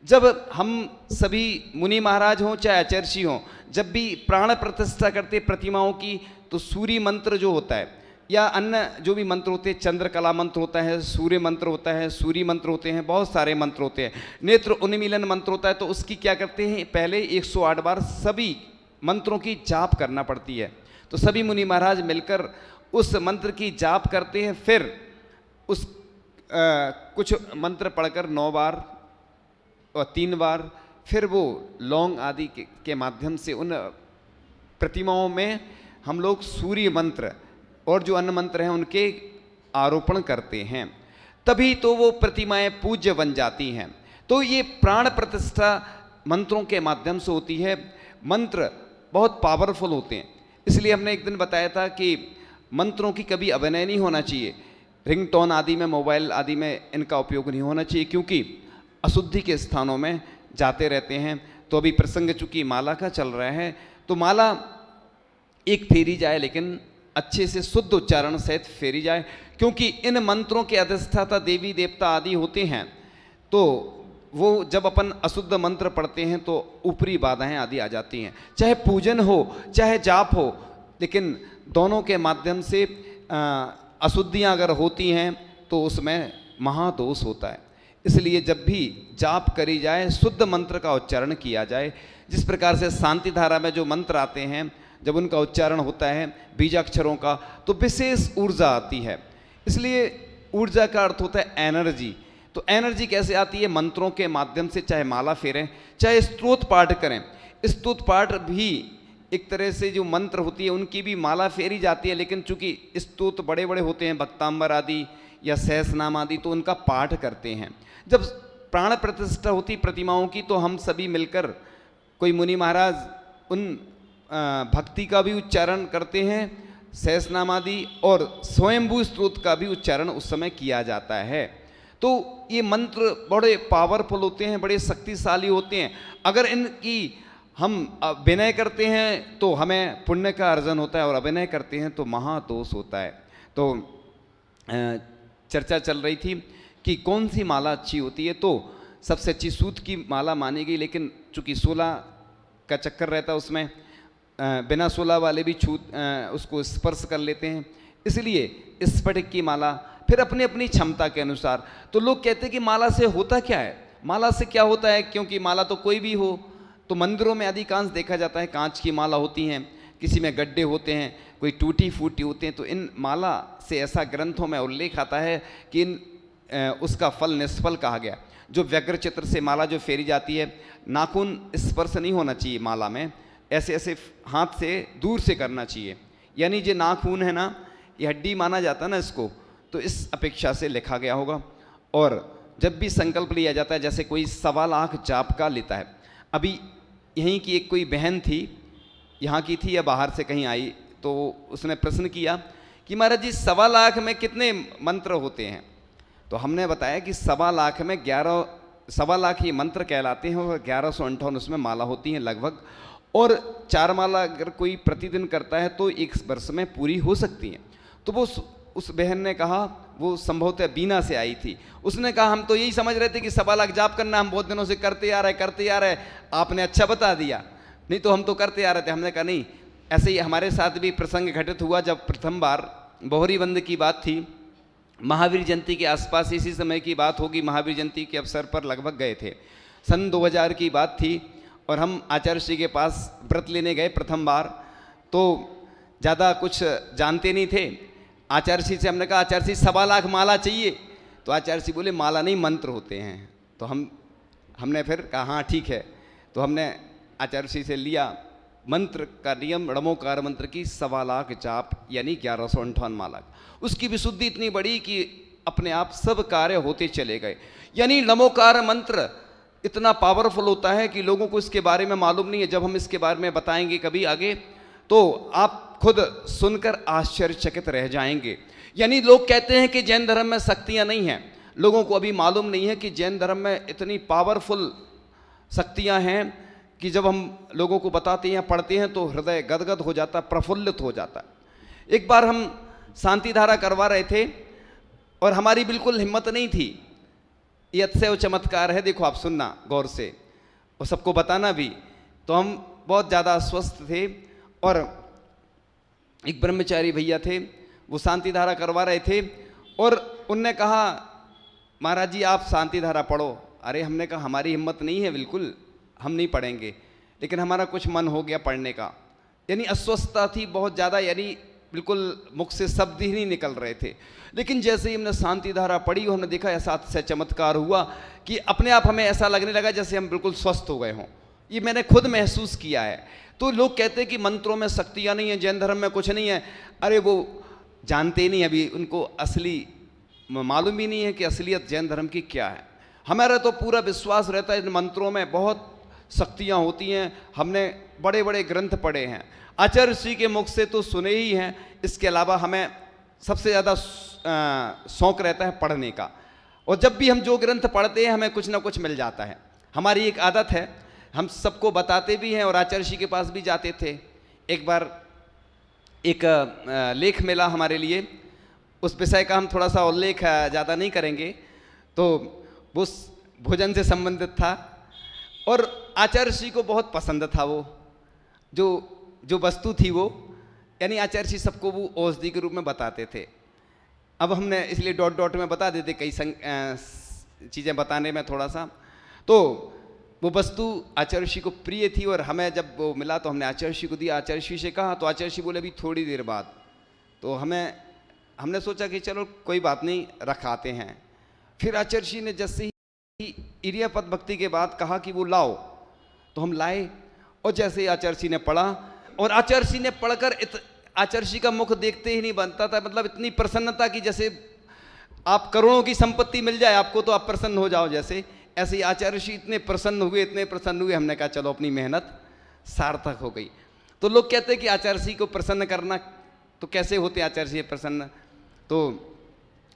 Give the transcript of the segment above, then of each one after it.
जब हम सभी मुनि महाराज हों चाहे आचार्य हों, जब भी प्राण प्रतिष्ठा करते प्रतिमाओं की, तो सूर्य मंत्र जो होता है या अन्य जो भी मंत्र होते हैं, चंद्रकला मंत्र होता है, सूर्य मंत्र होता है, सूर्य मंत्र होते हैं, बहुत सारे मंत्र होते हैं, नेत्र उन्मीलन मंत्र होता है, तो उसकी क्या करते हैं, पहले 108 बार सभी मंत्रों की जाप करना पड़ती है। तो सभी मुनि महाराज मिलकर उस मंत्र की जाप करते हैं, फिर उस कुछ मंत्र पढ़कर 9 बार और 3 बार फिर वो लौंग आदि के माध्यम से उन प्रतिमाओं में हम लोग सूर्य मंत्र और जो अन्य मंत्र हैं उनके आरोपण करते हैं, तभी तो वो प्रतिमाएं पूज्य बन जाती हैं। तो ये प्राण प्रतिष्ठा मंत्रों के माध्यम से होती है। मंत्र बहुत पावरफुल होते हैं, इसलिए हमने एक दिन बताया था कि मंत्रों की कभी अभिनय नहीं होना चाहिए, रिंगटोन आदि में, मोबाइल आदि में इनका उपयोग नहीं होना चाहिए, क्योंकि अशुद्धि के स्थानों में जाते रहते हैं। तो अभी प्रसंग चूंकि माला का चल रहा है, तो माला एक फेरी जाए, लेकिन अच्छे से शुद्ध उच्चारण सहित फेरी जाए, क्योंकि इन मंत्रों के अधिष्ठाता देवी देवता आदि होते हैं। तो वो जब अपन अशुद्ध मंत्र पढ़ते हैं तो ऊपरी बाधाएं आदि आ जाती हैं, चाहे पूजन हो चाहे जाप हो, लेकिन दोनों के माध्यम से अशुद्धियां अगर होती हैं तो उसमें महादोष होता है। इसलिए जब भी जाप करी जाए, शुद्ध मंत्र का उच्चारण किया जाए। जिस प्रकार से शांति धारा में जो मंत्र आते हैं, जब उनका उच्चारण होता है बीजाक्षरों का, तो विशेष ऊर्जा आती है। इसलिए ऊर्जा का अर्थ होता है एनर्जी। तो एनर्जी कैसे आती है? मंत्रों के माध्यम से, चाहे माला फेरें चाहे स्तोत्र पाठ करें। स्तोत्र पाठ भी एक तरह से जो मंत्र होती है उनकी भी माला फेरी जाती है, लेकिन चूंकि स्तोत्र बड़े बड़े होते हैं, भक्तांबर आदि या सहस्रनाम आदि, तो उनका पाठ करते हैं। जब प्राण प्रतिष्ठा होती प्रतिमाओं की, तो हम सभी मिलकर, कोई मुनि महाराज उन भक्ति का भी उच्चारण करते हैं, सहस्रनाम आदि, और स्वयंभू स्तोत्र का भी उच्चारण उस समय किया जाता है। तो ये मंत्र बड़े पावरफुल होते हैं, बड़े शक्तिशाली होते हैं। अगर इनकी हम अभिनय करते हैं तो हमें पुण्य का अर्जन होता है, और अभिनय करते हैं तो महादोष होता है। तो चर्चा चल रही थी कि कौन सी माला अच्छी होती है, तो सबसे अच्छी सूत की माला मानी गई, लेकिन चूंकि 16 का चक्कर रहता है उसमें, बिना 16 वाले भी उसको स्पर्श कर लेते हैं, इसलिए स्फटिक की माला, फिर अपनी अपनी क्षमता के अनुसार। तो लोग कहते हैं कि माला से होता क्या है, माला से क्या होता है, क्योंकि माला तो कोई भी हो, तो मंदिरों में अधिकांश देखा जाता है कांच की माला होती हैं, किसी में गड्ढे होते हैं, कोई टूटी फूटी होते हैं। तो इन माला से ऐसा ग्रंथों में उल्लेख आता है कि उसका फल निष्फल कहा गया। जो व्यग्र चित्र से माला जो फेरी जाती है, नाखून स्पर्श नहीं होना चाहिए माला में, ऐसे ऐसे हाथ से दूर से करना चाहिए, यानी जो नाखून है ना, ये हड्डी माना जाता है ना इसको, तो इस अपेक्षा से लिखा गया होगा। और जब भी संकल्प लिया जाता है, जैसे कोई 1.25 लाख जाप का लेता है। अभी यहीं की एक कोई बहन थी, यहाँ की थी या बाहर से कहीं आई, तो उसने प्रश्न किया कि महाराज जी 1.25 लाख में कितने मंत्र होते हैं? तो हमने बताया कि 1.25 लाख में 1.25 लाख ही मंत्र कहलाते हैं, और 1158 उसमें माला होती हैं लगभग। और 4 माला अगर कोई प्रतिदिन करता है तो 1 वर्ष में पूरी हो सकती हैं। तो वो उस बहन ने कहा, वो संभवतः बीना से आई थी, उसने कहा हम तो यही समझ रहे थे कि 1.25 लाख जाप करना, हम बहुत दिनों से करते आ रहे, आपने अच्छा बता दिया, नहीं तो हम तो करते आ रहे थे। हमने कहा नहीं, ऐसे ही हमारे साथ भी प्रसंग घटित हुआ। जब प्रथम बार बोहरी बंद की बात थी, महावीर जयंती के आसपास, इसी समय की बात होगी, महावीर जयंती के अवसर पर लगभग गए थे, सन 2000 की बात थी, और हम आचार्य श्री के पास व्रत लेने गए प्रथम बार। तो ज़्यादा कुछ जानते नहीं थे। आचार्य श्री से हमने कहा आचार्य श्री 1.25 लाख माला चाहिए, तो आचार्य श्री बोले माला नहीं मंत्र होते हैं। तो हमने फिर कहा हाँ ठीक है। तो हमने आचार्य श्री से लिया मंत्र का नियम, णमोकार मंत्र की 1.25 लाख जाप, यानी 1158 माला। उसकी विशुद्धि इतनी बड़ी कि अपने आप सब कार्य होते चले गए। यानी नमोकार मंत्र इतना पावरफुल होता है कि लोगों को इसके बारे में मालूम नहीं है। जब हम इसके बारे में बताएंगे कभी आगे, तो आप खुद सुनकर आश्चर्यचकित रह जाएंगे। यानी लोग कहते हैं कि जैन धर्म में शक्तियां नहीं हैं, लोगों को अभी मालूम नहीं है कि जैन धर्म में इतनी पावरफुल शक्तियां हैं कि जब हम लोगों को बताते हैं, पढ़ते हैं, तो हृदय गदगद हो जाता, प्रफुल्लित हो जाता। एक बार हम शांति धारा करवा रहे थे और हमारी बिल्कुल हिम्मत नहीं थी, ये अतिशय चमत्कार है, देखो आप सुनना गौर से और सबको बताना भी। तो हम बहुत ज़्यादा अस्वस्थ थे और एक ब्रह्मचारी भैया थे, वो शांति धारा करवा रहे थे और उनने कहा महाराज जी आप शांति धारा पढ़ो। अरे हमने कहा हमारी हिम्मत नहीं है, बिल्कुल हम नहीं पढ़ेंगे, लेकिन हमारा कुछ मन हो गया पढ़ने का। यानी अस्वस्थता थी बहुत ज़्यादा, यानी बिल्कुल मुख से शब्द ही नहीं निकल रहे थे। लेकिन जैसे ही हमने शांति धारा पढ़ी, हमने देखा ऐसा से चमत्कार हुआ कि अपने आप हमें ऐसा लगने लगा जैसे हम बिल्कुल स्वस्थ हो गए हों। ये मैंने खुद महसूस किया है। तो लोग कहते हैं कि मंत्रों में शक्तियाँ नहीं है, जैन धर्म में कुछ नहीं है। अरे वो जानते ही नहीं, अभी उनको असली मालूम ही नहीं है कि असलियत जैन धर्म की क्या है। हमारा तो पूरा विश्वास रहता है इन मंत्रों में बहुत शक्तियाँ होती हैं। हमने बड़े बड़े ग्रंथ पढ़े हैं, आचार्य ऋषि के मुख से तो सुने ही हैं। इसके अलावा हमें सबसे ज़्यादा शौक़ रहता है पढ़ने का, और जब भी हम जो ग्रंथ पढ़ते हैं हमें कुछ ना कुछ मिल जाता है। हमारी एक आदत है, हम सबको बताते भी हैं और आचार्य ऋषि के पास भी जाते थे। एक बार एक लेख मिला हमारे लिए, उस विषय का हम थोड़ा सा उल्लेख ज़्यादा नहीं करेंगे, तो वो भोजन से संबंधित था और आचार्य ऋषि को बहुत पसंद था। वो जो वस्तु थी वो, यानी आचार्य ऋषि सबको वो औषधि के रूप में बताते थे। अब हमने इसलिए डॉट डॉट में बता देते कई चीज़ें बताने में थोड़ा सा। तो वो वस्तु आचार्य ऋषि को प्रिय थी और हमें जब वो मिला तो हमने आचार्य ऋषि को दिया। आचार्य ऋषि से कहा तो आचार्य ऋषि बोले अभी थोड़ी देर बाद। तो हमने सोचा कि चलो कोई बात नहीं, रखाते हैं। फिर आचार्य ऋषि ने जैसे ही इरियापद भक्ति के बाद कहा कि वो लाओ, तो हम लाए और जैसे ही आचार्य ऋषि ने पढ़ा, और आचार्य ऋषि ने पढ़कर आचार्य ऋषि का मुख देखते ही नहीं बनता था। मतलब इतनी प्रसन्नता की जैसे आप करोड़ों की संपत्ति मिल जाए आपको तो आप प्रसन्न हो जाओ, जैसे ऐसे ही आचार्य ऋषि इतने प्रसन्न हुए। हमने कहा चलो अपनी मेहनत सार्थक हो गई। तो लोग कहते हैं कि आचार्य ऋषि को प्रसन्न करना, तो कैसे होते आचार्य ऋषि प्रसन्न? तो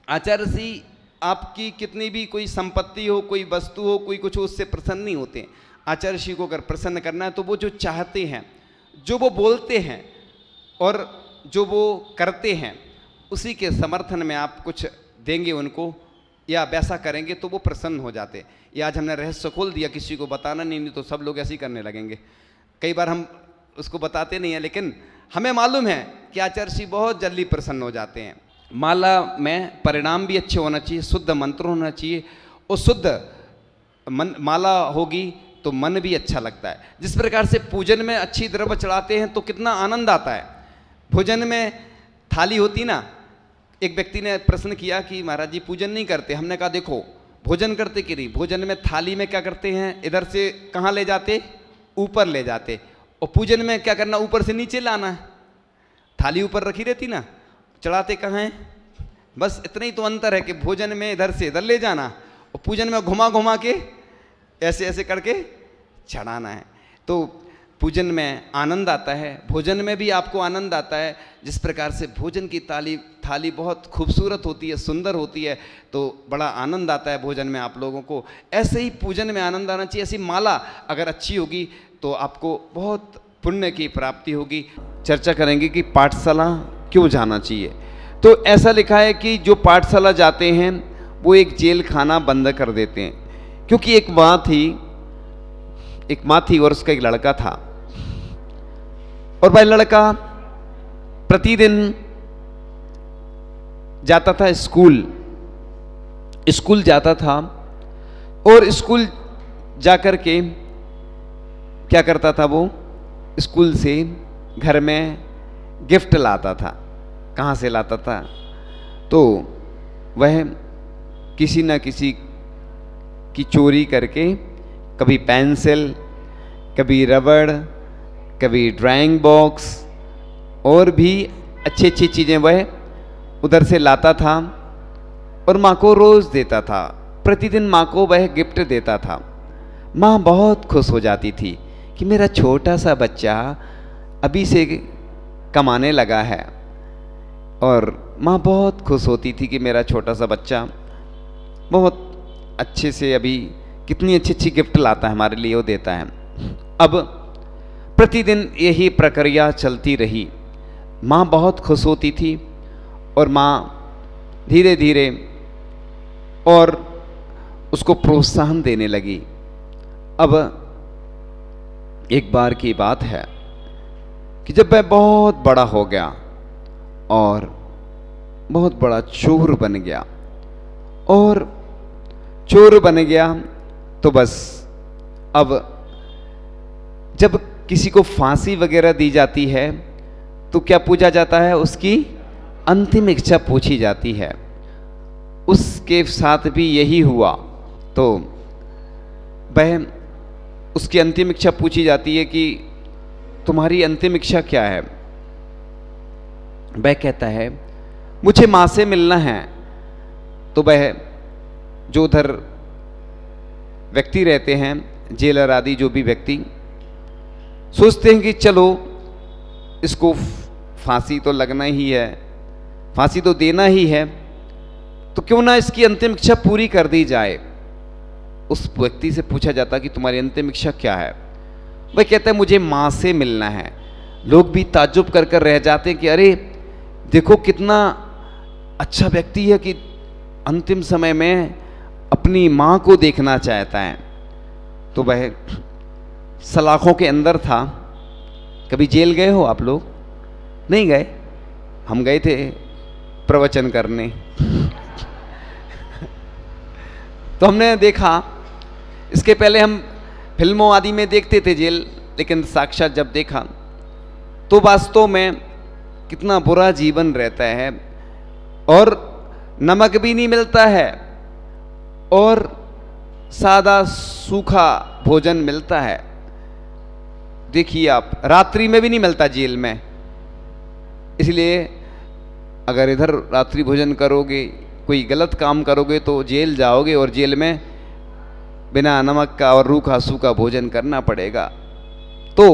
आचार्य ऋषि आपकी कितनी भी कोई संपत्ति हो, कोई वस्तु हो, कोई कुछ हो, उससे प्रसन्न नहीं होते। आचार्य ऋषि को अगर प्रसन्न करना है तो वो जो चाहते हैं, जो वो बोलते हैं और जो वो करते हैं, उसी के समर्थन में आप कुछ देंगे उनको या वैसा करेंगे तो वो प्रसन्न हो जाते। ये आज हमने रहस्य खोल दिया, किसी को बताना नहीं तो सब लोग ऐसे ही करने लगेंगे। कई बार हम उसको बताते नहीं हैं, लेकिन हमें मालूम है कि आचार्य ऋषि बहुत जल्दी प्रसन्न हो जाते हैं। माला में परिणाम भी अच्छे होना चाहिए, शुद्ध मंत्र होना चाहिए, और शुद्ध माला होगी तो मन भी अच्छा लगता है। जिस प्रकार से पूजन में अच्छी द्रव्य चढ़ाते हैं तो कितना आनंद आता है। भोजन में थाली होती ना, एक व्यक्ति ने प्रश्न किया कि महाराज जी पूजन नहीं करते। हमने कहा देखो भोजन करते कि नहीं, भोजन में थाली में क्या करते हैं, इधर से कहाँ ले जाते, ऊपर ले जाते, और पूजन में क्या करना, ऊपर से नीचे लाना है। थाली ऊपर रखी रहती ना, चढ़ाते कहाँ हैं? बस इतना ही तो अंतर है कि भोजन में इधर से इधर ले जाना और पूजन में घुमा घुमा के ऐसे ऐसे करके चढ़ाना है। तो पूजन में आनंद आता है, भोजन में भी आपको आनंद आता है। जिस प्रकार से भोजन की थाली बहुत खूबसूरत होती है, सुंदर होती है, तो बड़ा आनंद आता है भोजन में आप लोगों को। ऐसे ही पूजन में आनंद आना चाहिए। ऐसी माला अगर अच्छी होगी तो आपको बहुत पुण्य की प्राप्ति होगी। चर्चा करेंगे कि पाठशाला क्यों जाना चाहिए। तो ऐसा लिखा है कि जो पाठशाला जाते हैं वो एक जेल खाना बंद कर देते हैं। क्योंकि एक माँ थी और उसका एक लड़का था, और वह लड़का प्रतिदिन जाता था स्कूल जाता था, और स्कूल जाकर के क्या करता था, वो स्कूल से घर में गिफ्ट लाता था। कहाँ से लाता था? तो वह किसी न किसी की चोरी करके, कभी पेंसिल, कभी रबड़, कभी ड्राइंग बॉक्स और भी अच्छी अच्छी चीज़ें वह उधर से लाता था और माँ को रोज़ देता था। प्रतिदिन माँ को वह गिफ्ट देता था। माँ बहुत खुश हो जाती थी कि मेरा छोटा सा बच्चा अभी से कमाने लगा है, और माँ बहुत खुश होती थी कि मेरा छोटा सा बच्चा बहुत अच्छे से अभी कितनी अच्छी अच्छी गिफ्ट लाता है हमारे लिए, वो देता है। अब प्रतिदिन यही प्रक्रिया चलती रही। माँ बहुत खुश होती थी और माँ धीरे धीरे और उसको प्रोत्साहन देने लगी। अब एक बार की बात है कि जब वह बहुत बड़ा हो गया और बहुत बड़ा चोर बन गया, और चोर बन गया तो बस अब जब किसी को फांसी वगैरह दी जाती है तो क्या पूछा जाता है? उसकी अंतिम इच्छा पूछी जाती है। उसके साथ भी यही हुआ। तो वह उसकी अंतिम इच्छा पूछी जाती है कि तुम्हारी अंतिम इच्छा क्या है? वह कहता है मुझे मां से मिलना है। तो वह जो उधर व्यक्ति रहते हैं, जेलर आदि जो भी व्यक्ति, सोचते हैं कि चलो इसको फांसी तो लगना ही है, फांसी तो देना ही है, तो क्यों ना इसकी अंतिम इच्छा पूरी कर दी जाए। उस व्यक्ति से पूछा जाता कि तुम्हारी अंतिम इच्छा क्या है? वह कहता है मुझे मां से मिलना है। लोग भी ताज्जुब कर कर रह जाते हैं कि अरे देखो कितना अच्छा व्यक्ति है कि अंतिम समय में अपनी मां को देखना चाहता है। तो वह सलाखों के अंदर था। कभी जेल गए हो आप लोग? नहीं गए? हम गए थे प्रवचन करने। तो हमने देखा, इसके पहले हम फिल्मों आदि में देखते थे जेल, लेकिन साक्षात जब देखा तो वास्तव में कितना बुरा जीवन रहता है, और नमक भी नहीं मिलता है और सादा सूखा भोजन मिलता है। देखिए आप, रात्रि में भी नहीं मिलता जेल में। इसलिए अगर इधर रात्रि भोजन करोगे, कोई गलत काम करोगे तो जेल जाओगे, और जेल में बिना नमक का और रूखा सूखा भोजन करना पड़ेगा। तो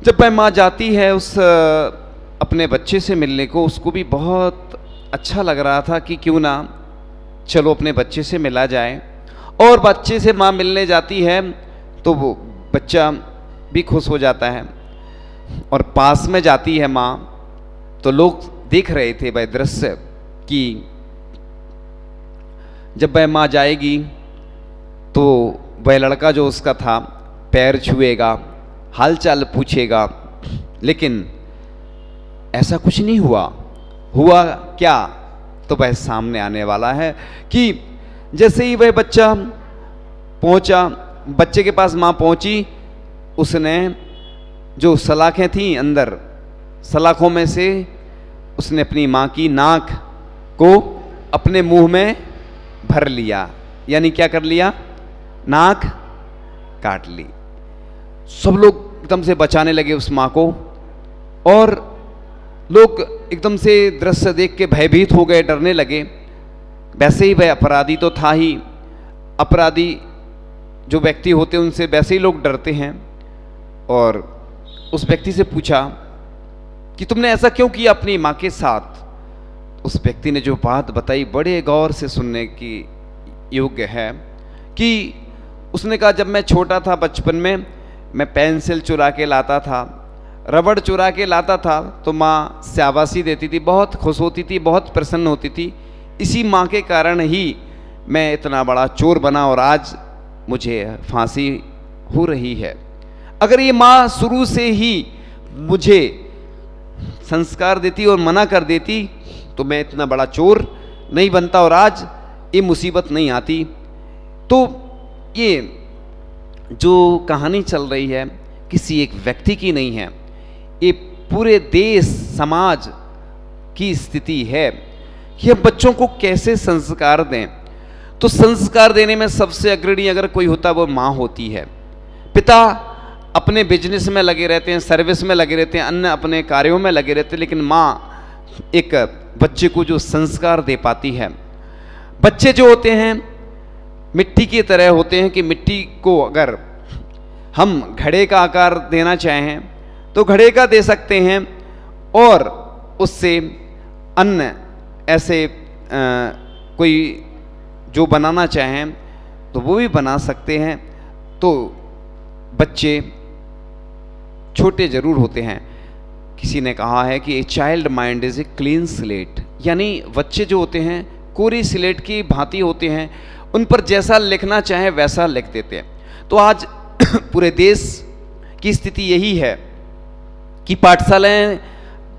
जब वह माँ जाती है उस अपने बच्चे से मिलने को, उसको भी बहुत अच्छा लग रहा था कि क्यों ना चलो अपने बच्चे से मिला जाए। और बच्चे से माँ मिलने जाती है तो वो बच्चा भी खुश हो जाता है, और पास में जाती है माँ। तो लोग देख रहे थे वह दृश्य कि जब वह माँ जाएगी तो वह लड़का जो उसका था पैर छुएगा, हालचाल पूछेगा, लेकिन ऐसा कुछ नहीं हुआ। हुआ क्या? तो वह सामने आने वाला है कि जैसे ही वह बच्चा पहुंचा, बच्चे के पास माँ पहुंची, उसने जो सलाखें थीं अंदर, सलाखों में से उसने अपनी माँ की नाक को अपने मुंह में भर लिया। यानी क्या कर लिया? नाक काट ली। सब लोग एकदम से बचाने लगे उस माँ को, और लोग एकदम से दृश्य देख के भयभीत हो गए, डरने लगे। वैसे ही वह अपराधी तो था ही, अपराधी जो व्यक्ति होते हैं उनसे वैसे ही लोग डरते हैं। और उस व्यक्ति से पूछा कि तुमने ऐसा क्यों किया अपनी माँ के साथ? उस व्यक्ति ने जो बात बताई बड़े गौर से सुनने की योग्य है कि उसने कहा जब मैं छोटा था, बचपन में मैं पेंसिल चुरा के लाता था, रबड़ चुरा के लाता था, तो माँ शाबाशी देती थी, बहुत खुश होती थी, बहुत प्रसन्न होती थी। इसी माँ के कारण ही मैं इतना बड़ा चोर बना और आज मुझे फांसी हो रही है। अगर ये माँ शुरू से ही मुझे संस्कार देती और मना कर देती तो मैं इतना बड़ा चोर नहीं बनता और आज ये मुसीबत नहीं आती। तो ये जो कहानी चल रही है किसी एक व्यक्ति की नहीं है, ये पूरे देश समाज की स्थिति है कि हम बच्चों को कैसे संस्कार दें। तो संस्कार देने में सबसे अग्रणी अगर कोई होता है वो माँ होती है। पिता अपने बिजनेस में लगे रहते हैं, सर्विस में लगे रहते हैं, अन्य अपने कार्यों में लगे रहते हैं, लेकिन माँ एक बच्चे को जो संस्कार दे पाती है। बच्चे जो होते हैं मिट्टी की तरह होते हैं कि मिट्टी को अगर हम घड़े का आकार देना चाहें तो घड़े का दे सकते हैं, और उससे अन्य ऐसे कोई जो बनाना चाहें तो वो भी बना सकते हैं। तो बच्चे छोटे जरूर होते हैं। किसी ने कहा है कि a child mind is a clean slate, यानी बच्चे जो होते हैं कोरी स्लेट की भांति होते हैं, उन पर जैसा लिखना चाहे वैसा लिख देते हैं। तो आज पूरे देश की स्थिति यही है कि पाठशालाएं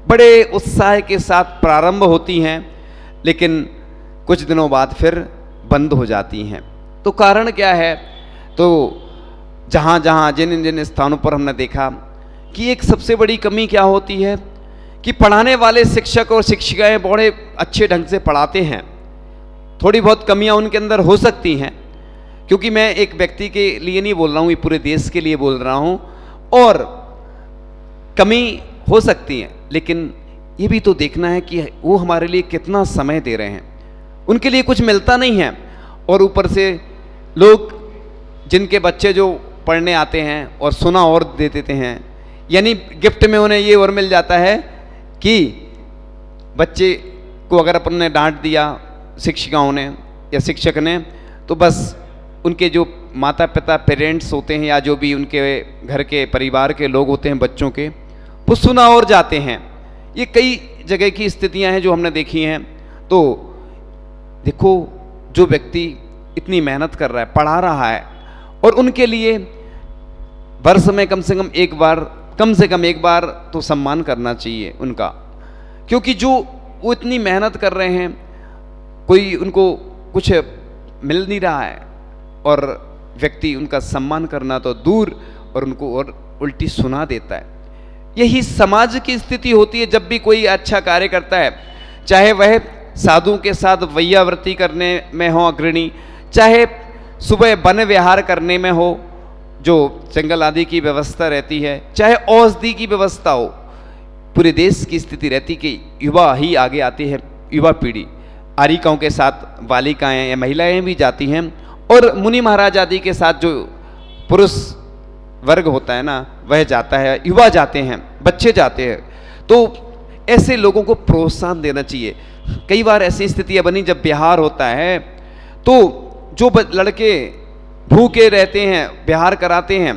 बड़े उत्साह के साथ प्रारंभ होती हैं, लेकिन कुछ दिनों बाद फिर बंद हो जाती हैं। तो कारण क्या है? तो जहाँ जहाँ जिन जिन स्थानों पर हमने देखा कि एक सबसे बड़ी कमी क्या होती है कि पढ़ाने वाले शिक्षक और शिक्षिकाएं बड़े अच्छे ढंग से पढ़ाते हैं, थोड़ी बहुत कमियां उनके अंदर हो सकती हैं, क्योंकि मैं एक व्यक्ति के लिए नहीं बोल रहा हूँ, ये पूरे देश के लिए बोल रहा हूँ, और कमी हो सकती है, लेकिन ये भी तो देखना है कि वो हमारे लिए कितना समय दे रहे हैं। उनके लिए कुछ मिलता नहीं है, और ऊपर से लोग जिनके बच्चे जो पढ़ने आते हैं और सुना और दे देते हैं, यानी गिफ्ट में उन्हें ये और मिल जाता है कि बच्चे को अगर अपन ने डांट दिया शिक्षिकाओं ने या शिक्षक ने, तो बस उनके जो माता पिता पेरेंट्स होते हैं या जो भी उनके घर के परिवार के लोग होते हैं बच्चों के, वो सुना और जाते हैं। ये कई जगह की स्थितियां हैं जो हमने देखी हैं। तो देखो, जो व्यक्ति इतनी मेहनत कर रहा है, पढ़ा रहा है, और उनके लिए वर्ष में कम से कम एक बार तो सम्मान करना चाहिए उनका, क्योंकि जो वो इतनी मेहनत कर रहे हैं, कोई उनको कुछ मिल नहीं रहा है, और व्यक्ति उनका सम्मान करना तो दूर और उनको और उल्टी सुना देता है। यही समाज की स्थिति होती है जब भी कोई अच्छा कार्य करता है, चाहे वह साधुओं के साथ वैयावृत्ति करने में हो अग्रणी, चाहे सुबह वन विहार करने में हो, जो जंगल आदि की व्यवस्था रहती है, चाहे औषधि की व्यवस्था हो। पूरे देश की स्थिति रहती कि युवा ही आगे आती है, युवा पीढ़ी, आरिकाओं के साथ बालिकाएं या महिलाएं भी जाती हैं, और मुनि महाराज आदि के साथ जो पुरुष वर्ग होता है ना, वह जाता है, युवा जाते हैं, बच्चे जाते हैं। तो ऐसे लोगों को प्रोत्साहन देना चाहिए। कई बार ऐसी स्थितियां बनी जब बिहार होता है, तो जो लड़के भूखे रहते हैं, बिहार कराते हैं,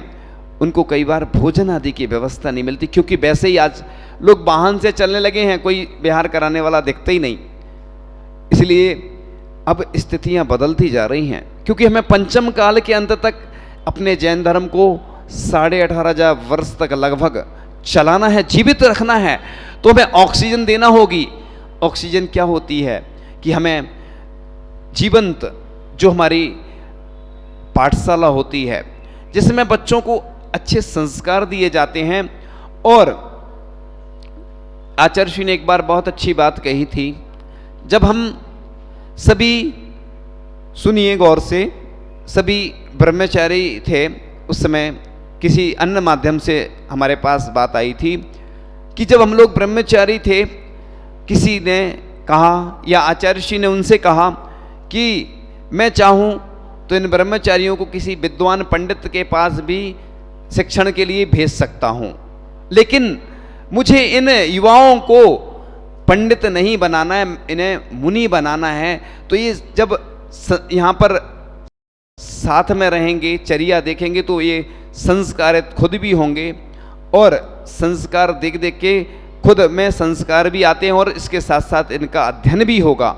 उनको कई बार भोजन आदि की व्यवस्था नहीं मिलती, क्योंकि वैसे ही आज लोग वाहन से चलने लगे हैं, कोई बिहार कराने वाला दिखता ही नहीं। इसलिए अब स्थितियां बदलती जा रही हैं, क्योंकि हमें पंचम काल के अंत तक अपने जैन धर्म को 18,500 वर्ष तक लगभग चलाना है, जीवित रखना है। तो हमें ऑक्सीजन देना होगी। ऑक्सीजन क्या होती है कि हमें जीवंत जो हमारी पाठशाला होती है, जिसमें बच्चों को अच्छे संस्कार दिए जाते हैं। और आचार्य श्री ने एक बार बहुत अच्छी बात कही थी, जब हम सभी, सुनिए गौर से, सभी ब्रह्मचारी थे, उस समय किसी अन्य माध्यम से हमारे पास बात आई थी कि जब हम लोग ब्रह्मचारी थे, किसी ने कहा या आचार्य श्री ने उनसे कहा कि मैं चाहूँ तो इन ब्रह्मचारियों को किसी विद्वान पंडित के पास भी शिक्षण के लिए भेज सकता हूँ, लेकिन मुझे इन युवाओं को पंडित नहीं बनाना है, इन्हें मुनि बनाना है। तो ये जब यहाँ पर साथ में रहेंगे, चर्या देखेंगे, तो ये संस्कारित खुद भी होंगे, और संस्कार देख देख के खुद में संस्कार भी आते हैं, और इसके साथ साथ इनका अध्ययन भी होगा।